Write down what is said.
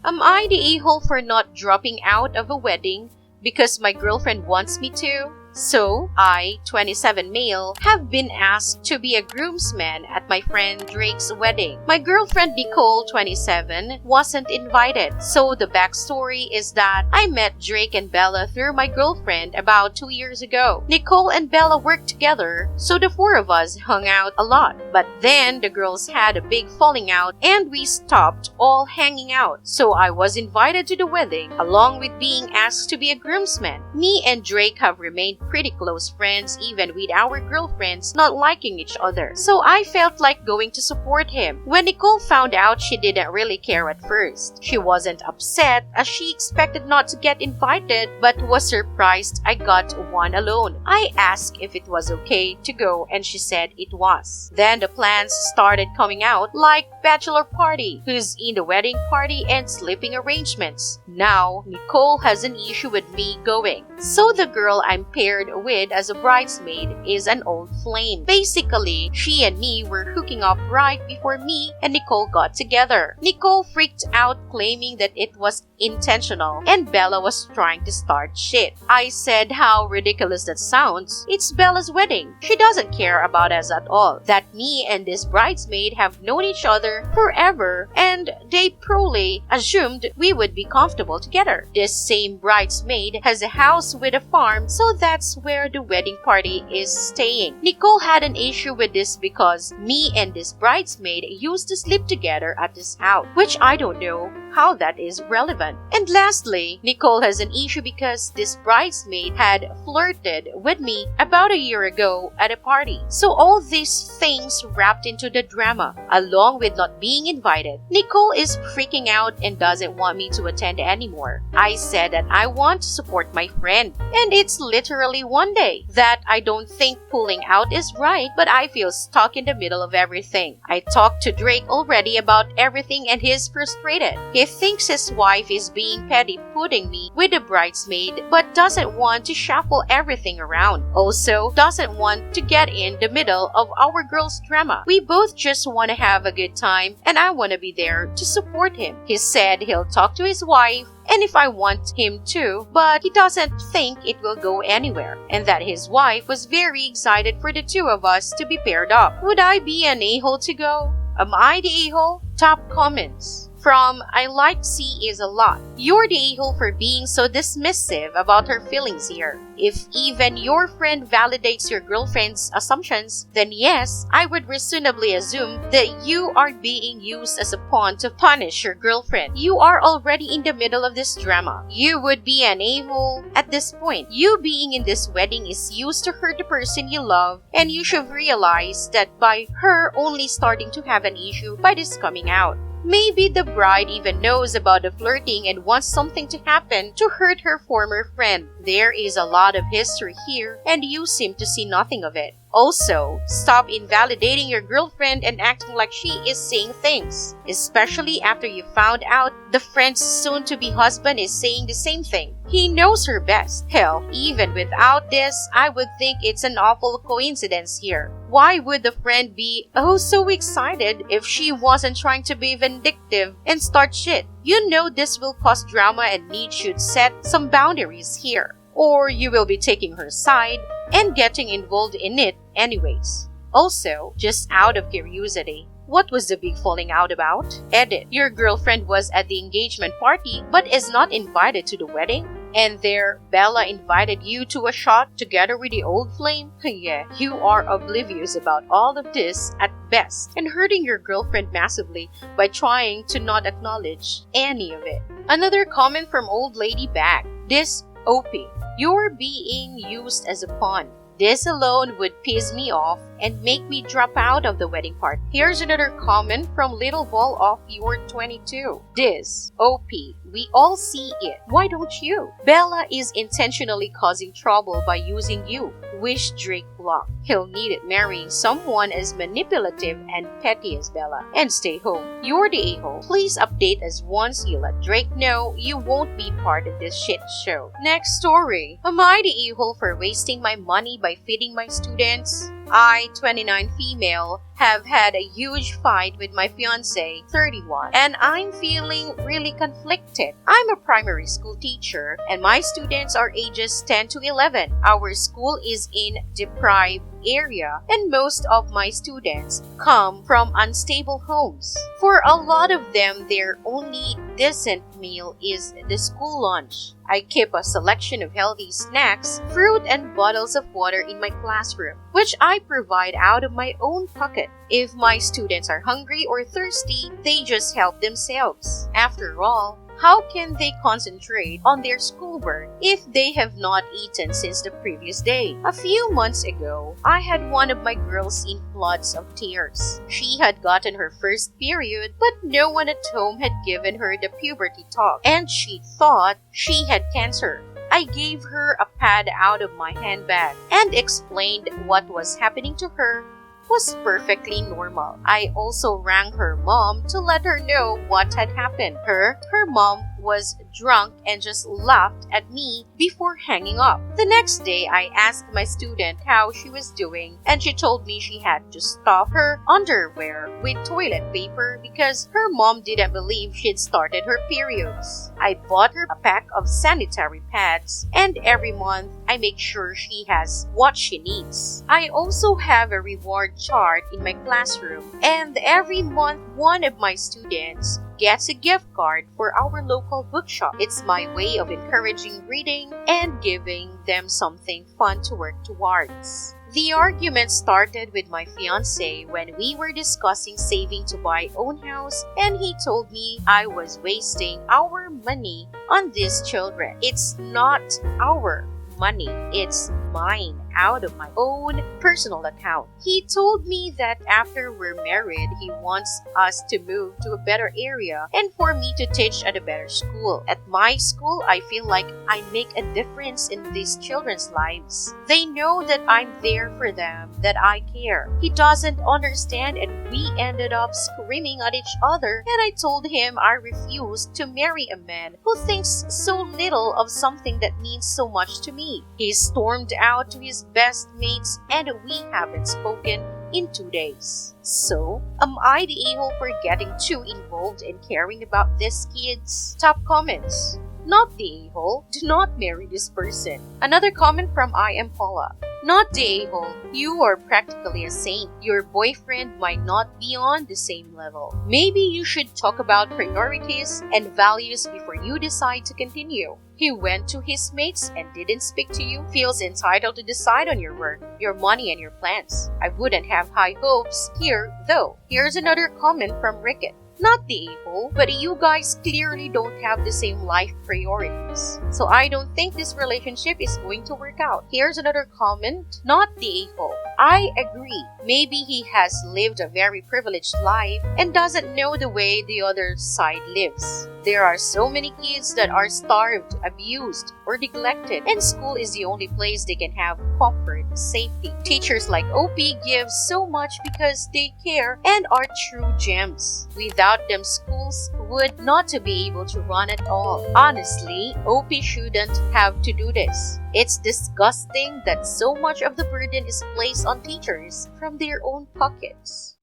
Am I the a-hole for not dropping out of a wedding because my girlfriend wants me to? So, I, 27 male, have been asked to be a groomsman at my friend Drake's wedding. My girlfriend Nicole, 27, wasn't invited. So the backstory is that I met Drake and Bella through my girlfriend about 2 years ago. Nicole and Bella worked together, so the four of us hung out a lot. But then the girls had a big falling out and we stopped all hanging out. So I was invited to the wedding along with being asked to be a groomsman. Me and Drake have remained pretty close friends even with our girlfriends not liking each other. So I felt like going to support him. When Nicole found out, she didn't really care at first. She wasn't upset as she expected not to get invited but was surprised I got one alone. I asked if it was okay to go and she said it was. Then the plans started coming out like bachelor party, who's in the wedding party and sleeping arrangements. Now Nicole has an issue with me going. So the girl I'm paired with as a bridesmaid is an old flame. Basically, she and me were hooking up right before me and Nicole got together. Nicole freaked out claiming that it was intentional and Bella was trying to start shit. I said how ridiculous that sounds. It's Bella's wedding. She doesn't care about us at all. That me and this bridesmaid have known each other forever and they probably assumed we would be comfortable together. This same bridesmaid has a house with a farm, so that's where the wedding party is staying. Nicole had an issue with this because me and this bridesmaid used to sleep together at this house, which I don't know how that is relevant. And lastly, Nicole has an issue because this bridesmaid had flirted with me about a year ago at a party. So all these things wrapped into the drama, along with not being invited. Nicole is freaking out and doesn't want me to attend anymore. I said that I want to support my friend, and it's literally one day that I don't think pulling out is right, but I feel stuck in the middle of everything. I talked to Drake already about everything and he's frustrated. He thinks his wife is being petty putting me with a bridesmaid but doesn't want to shuffle everything around. Also, doesn't want to get in the middle of our girls' drama. We both just want to have a good time and I want to be there to support him. He said he'll talk to his wife and if I want him to, but he doesn't think it will go anywhere, and that his wife was very excited for the two of us to be paired up. Would I be an a-hole to go? Am I the a-hole? Top comments. From I like C is a lot. You're the a-hole for being so dismissive about her feelings here. If even your friend validates your girlfriend's assumptions, then yes, I would reasonably assume that you are being used as a pawn to punish your girlfriend. You are already in the middle of this drama. You would be an a-hole at this point. You being in this wedding is used to hurt the person you love, and you should realize that by her only starting to have an issue by this coming out. Maybe the bride even knows about the flirting and wants something to happen to hurt her former friend. There is a lot of history here and you seem to see nothing of it. Also, stop invalidating your girlfriend and acting like she is saying things, especially after you found out the friend's soon-to-be husband is saying the same thing. He knows her best. Hell, even without this, I would think it's an awful coincidence here. Why would the friend be so excited if she wasn't trying to be vindictive and start shit? You know this will cause drama and needs you to set some boundaries here, or you will be taking her side and getting involved in it anyways. Also, just out of curiosity, what was the big falling out about? Edit. Your girlfriend was at the engagement party but is not invited to the wedding? And there, Bella invited you to a shot together with the old flame? Yeah, you are oblivious about all of this at best and hurting your girlfriend massively by trying to not acknowledge any of it. Another comment from Old Lady Back. This OP. You're being used as a pawn. This alone would piss me off and make me drop out of the wedding party. Here's another comment from Little Ball of You're 22. This, OP, we all see it. Why don't you? Bella is intentionally causing trouble by using you. Wish Drake luck. He'll need it marrying someone as manipulative and petty as Bella. And stay home. You're the a-hole. Please update us once you let Drake know you won't be part of this shit show. Next story. Am I the a-hole for wasting my money by feeding my students? I, 29 female, have had a huge fight with my fiance, 31, and I'm feeling really conflicted. I'm a primary school teacher and my students are ages 10 to 11. Our school is in deprived area and most of my students come from unstable homes. For a lot of them, their only decent meal is the school lunch. I keep a selection of healthy snacks, fruit, and bottles of water in my classroom, which I provide out of my own pocket. If my students are hungry or thirsty, they just help themselves. After all, how can they concentrate on their schoolwork if they have not eaten since the previous day? A few months ago, I had one of my girls in floods of tears. She had gotten her first period, but no one at home had given her the puberty talk, and she thought she had cancer. I gave her a pad out of my handbag and explained what was happening to her was perfectly normal. I also rang her mom to let her know what had happened. Her mom was drunk and just laughed at me before hanging up. The next day, I asked my student how she was doing and she told me she had to stuff her underwear with toilet paper because her mom didn't believe she'd started her periods. I bought her a pack of sanitary pads and every month I make sure she has what she needs. I also have a reward chart in my classroom and every month one of my students gets a gift card for our local bookshop. It's my way of encouraging reading and giving them something fun to work towards. The argument started with my fiancé when we were discussing saving to buy own house and he told me I was wasting our money on these children. It's not our money, it's mine out of my own personal account. He told me that after we're married, he wants us to move to a better area and for me to teach at a better school. At my school, I feel like I make a difference in these children's lives. They know that I'm there for them, that I care. He doesn't understand and we ended up screaming at each other and I told him I refused to marry a man who thinks so little of something that means so much to me. He stormed out to his best mates and we haven't spoken in 2 days. So, am I the a-hole for getting too involved and caring about these kids? Top comments. Not the a-hole. Do not marry this person. Another comment from I Am Paula. Not the a-hole. You are practically a saint. Your boyfriend might not be on the same level. Maybe you should talk about priorities and values before you decide to continue. He went to his mates and didn't speak to you, feels entitled to decide on your work, your money, and your plans. I wouldn't have high hopes here, though. Here's another comment from Ricket. Not the a-hole, but you guys clearly don't have the same life priorities. So I don't think this relationship is going to work out. Here's another comment. Not the a-hole. I agree. Maybe he has lived a very privileged life and doesn't know the way the other side lives. There are so many kids that are starved, abused, or neglected, and school is the only place they can have comfort, safety. Teachers like OP give so much because they care and are true gems. Without them, schools would not to be able to run at all. Honestly, OP shouldn't have to do this. It's disgusting that so much of the burden is placed on teachers from their own pockets.